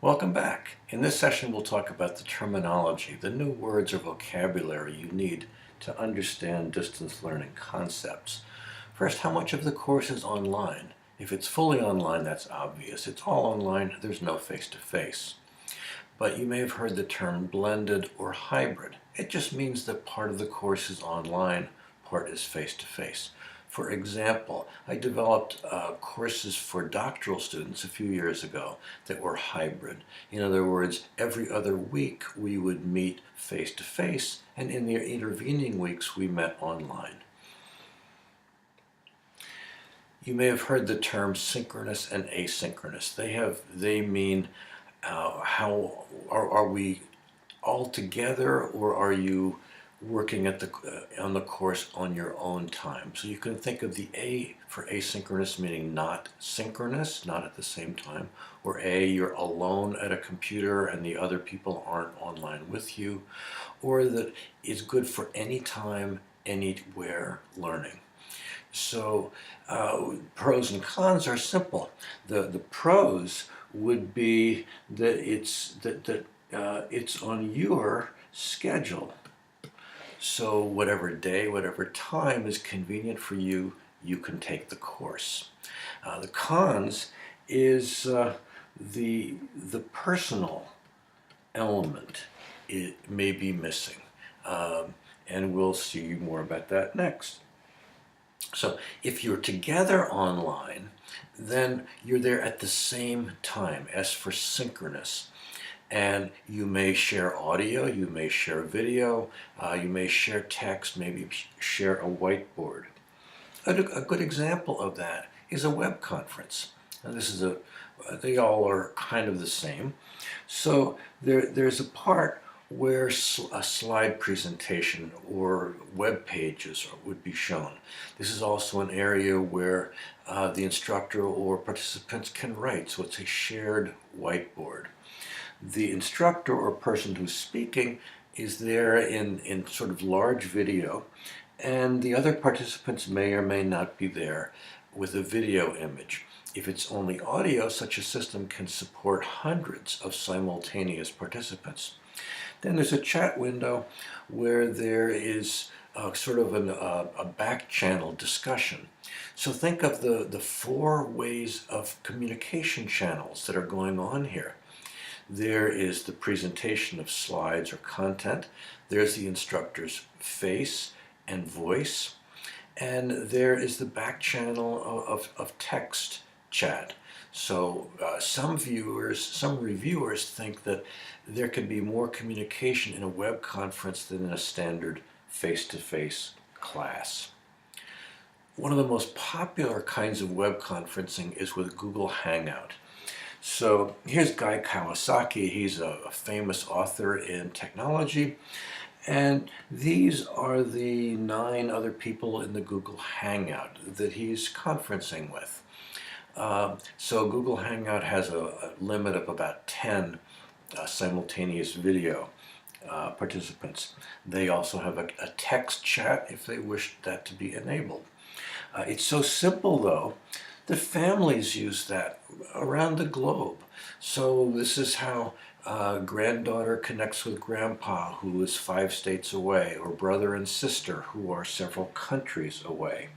Welcome back. In this session, we'll talk about the terminology, the new words or vocabulary you need to understand distance learning concepts. First, how much of the course is online? If it's fully online, that's obvious. It's all online, there's no face-to-face. But you may have heard the term blended or hybrid. It just means that part of the course is online, part is face-to-face. For example, I developed courses for doctoral students a few years ago that were hybrid. In other words, every other week we would meet face-to-face, and in the intervening weeks we met online. You may have heard the terms synchronous and asynchronous. They mean how are we all together, or are you working on the course on your own time? So you can think of the A for asynchronous meaning not synchronous, not at the same time, or you're alone at a computer and the other people aren't online with you, or that it's good for any time, anywhere learning. So pros and cons are simple. The pros would be that it's on your schedule. So whatever day, whatever time is convenient for you, you can take the course. The cons is the personal element. It may be missing. And we'll see more about that next. So if you're together online, then you're there at the same time, as for synchronous. And you may share audio, you may share video, you may share text, maybe share a whiteboard. A good example of that is a web conference. Now they all are kind of the same. So there's a part where a slide presentation or web pages would be shown. This is also an area where the instructor or participants can write, so it's a shared whiteboard. The instructor or person who's speaking is there in sort of large video, and the other participants may or may not be there with a video image. If it's only audio, such a system can support hundreds of simultaneous participants. Then there's a chat window where there is sort of a back channel discussion. So think of the four ways of communication channels that are going on here. There is the presentation of slides or content. There's the instructor's face and voice. And there is the back channel of text chat. So some reviewers think that there can be more communication in a web conference than in a standard face-to-face class. One of the most popular kinds of web conferencing is with Google Hangout. So here's Guy Kawasaki. He's a famous author in technology. And these are the 9 other people in the Google Hangout that he's conferencing with. So Google Hangout has a limit of about 10 simultaneous video participants. They also have a text chat if they wish that to be enabled. It's so simple, though, the families use that around the globe. So this is how granddaughter connects with grandpa, who is 5 states away, or brother and sister, who are several countries away,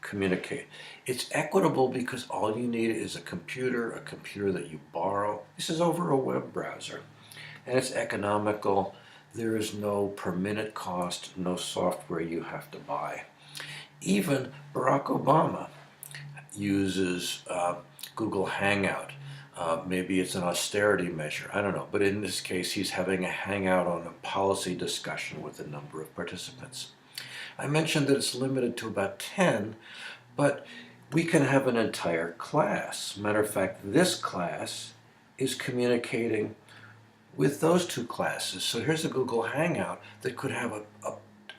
communicate. It's equitable because all you need is a computer that you borrow. This is over a web browser. And it's economical. There is no per minute cost, no software you have to buy. Even Barack Obama uses Google Hangout. Maybe it's an austerity measure, I don't know. But in this case, he's having a hangout on a policy discussion with a number of participants. I mentioned that it's limited to about 10, but we can have an entire class. Matter of fact, this class is communicating with those 2 classes. So here's a Google Hangout that could have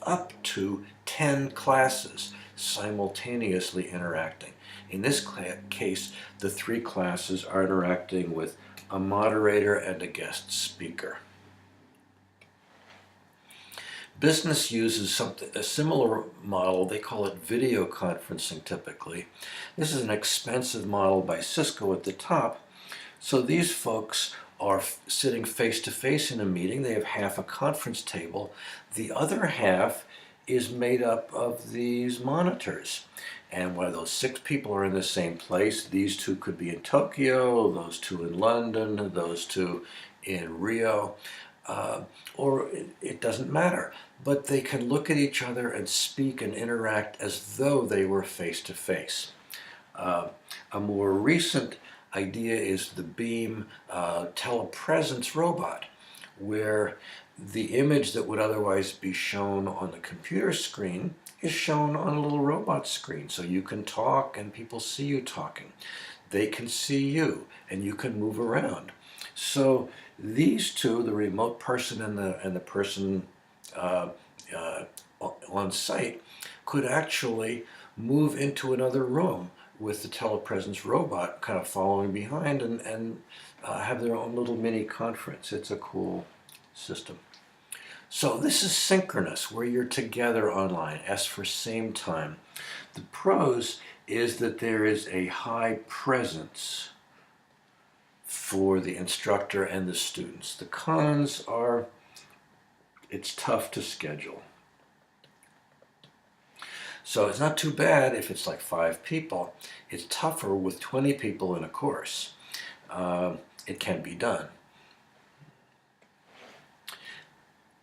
up to 10 classes simultaneously interacting. In this case, the 3 classes are interacting with a moderator and a guest speaker. Business uses a similar model. They call it video conferencing typically. This is an expensive model by Cisco at the top, So these folks are sitting face to face in a meeting. They have half a conference table. The other half is made up of these monitors. And while those 6 people are in the same place, these 2 could be in Tokyo, those 2 in London, those 2 in Rio, or it doesn't matter. But they can look at each other and speak and interact as though they were face to face. A more recent idea is the Beam telepresence robot, where the image that would otherwise be shown on the computer screen is shown on a little robot screen. So you can talk and people see you talking. They can see you and you can move around. So these 2, the remote person and the person on site, could actually move into another room with the telepresence robot kind of following behind and have their own little mini conference. It's a cool system. So this is synchronous, where you're together online, S for same time. The pros is that there is a high presence for the instructor and the students. The cons are it's tough to schedule. So it's not too bad if it's like 5 people. It's tougher with 20 people in a course. It can be done.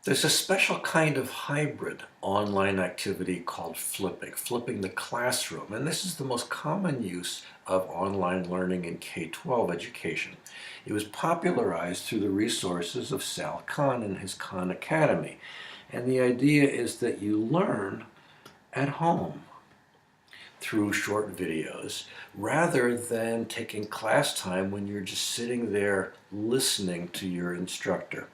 There's a special kind of hybrid online activity called flipping the classroom. And this is the most common use of online learning in K-12 education. It was popularized through the resources of Sal Khan and his Khan Academy. And the idea is that you learn at home through short videos rather than taking class time when you're just sitting there listening to your instructor.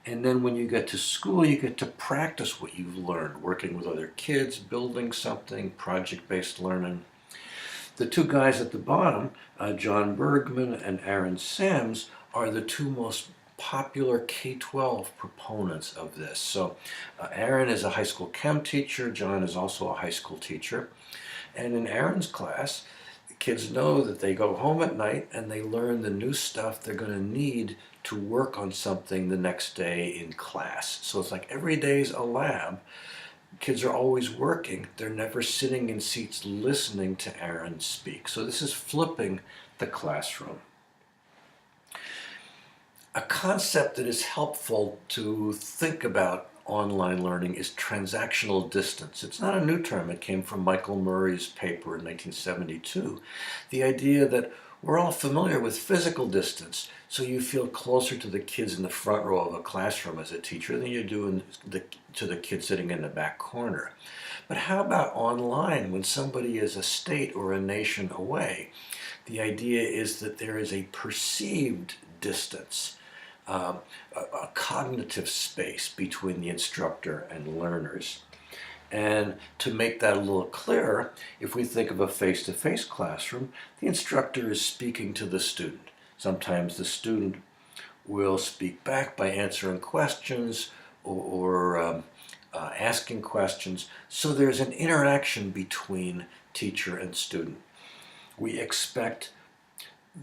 And then when you get to school, you get to practice what you've learned, working with other kids, building something, project-based learning. The 2 guys at the bottom, John Bergman and Aaron Sams, are the 2 most popular K-12 proponents of this. So Aaron is a high school chem teacher. John is also a high school teacher. And in Aaron's class, the kids know that they go home at night and they learn the new stuff they're going to need to work on something the next day in class. So it's like every day's a lab. Kids are always working. They're never sitting in seats listening to Aaron speak. So this is flipping the classroom. A concept that is helpful to think about online learning is transactional distance. It's not a new term. It came from Michael Murray's paper in 1972. The idea that we're all familiar with physical distance, so you feel closer to the kids in the front row of a classroom as a teacher than you do to the kids sitting in the back corner. But how about online when somebody is a state or a nation away? The idea is that there is a perceived distance, a cognitive space between the instructor and learners. And to make that a little clearer, if we think of a face-to-face classroom, the instructor is speaking to the student. Sometimes the student will speak back by answering questions or asking questions. So there's an interaction between teacher and student. We expect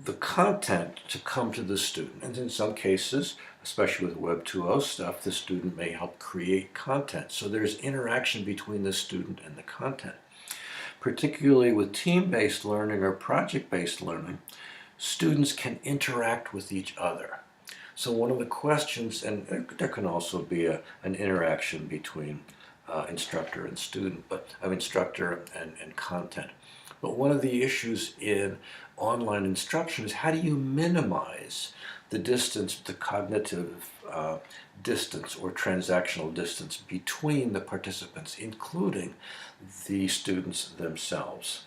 the content to come to the student. And in some cases, especially with Web 2.0 stuff, the student may help create content. So there's interaction between the student and the content. Particularly with team-based learning or project-based learning, students can interact with each other. So one of the questions, and there can also be an interaction between instructor and student, but instructor and content. But one of the issues in online instruction is how do you minimize the distance, the cognitive distance or transactional distance between the participants, including the students themselves.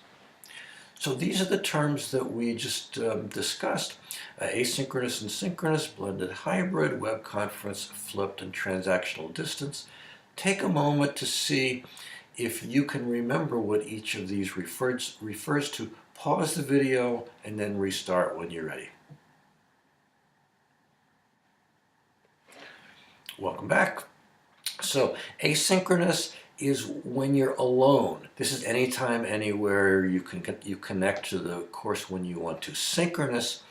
So these are the terms that we just discussed: asynchronous and synchronous, blended hybrid, web conference, flipped, and transactional distance. Take a moment to see if you can remember what each of these refers to. Pause the video and then restart when you're ready. Welcome back. So asynchronous is when you're alone. This is anytime, anywhere you connect to the course when you want to. Synchronous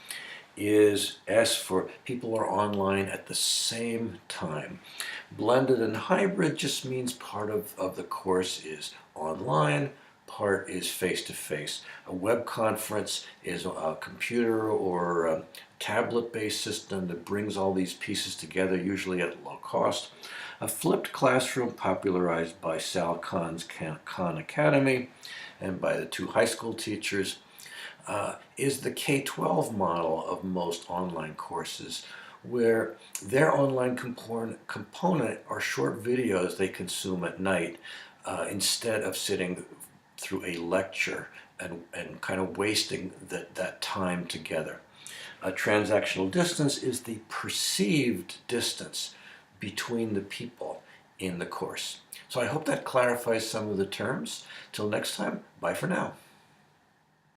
is S for people are online at the same time. Blended and hybrid just means part of the course is online, part is face-to-face. A web conference is a computer or a tablet-based system that brings all these pieces together, usually at low cost. A flipped classroom, popularized by Sal Khan's Khan Academy and by the two high school teachers, is the K-12 model of most online courses, where their online component are short videos they consume at night instead of sitting through a lecture and kind of wasting that time together. Transactional distance is the perceived distance between the people in the course. So I hope that clarifies some of the terms. Till next time, bye for now.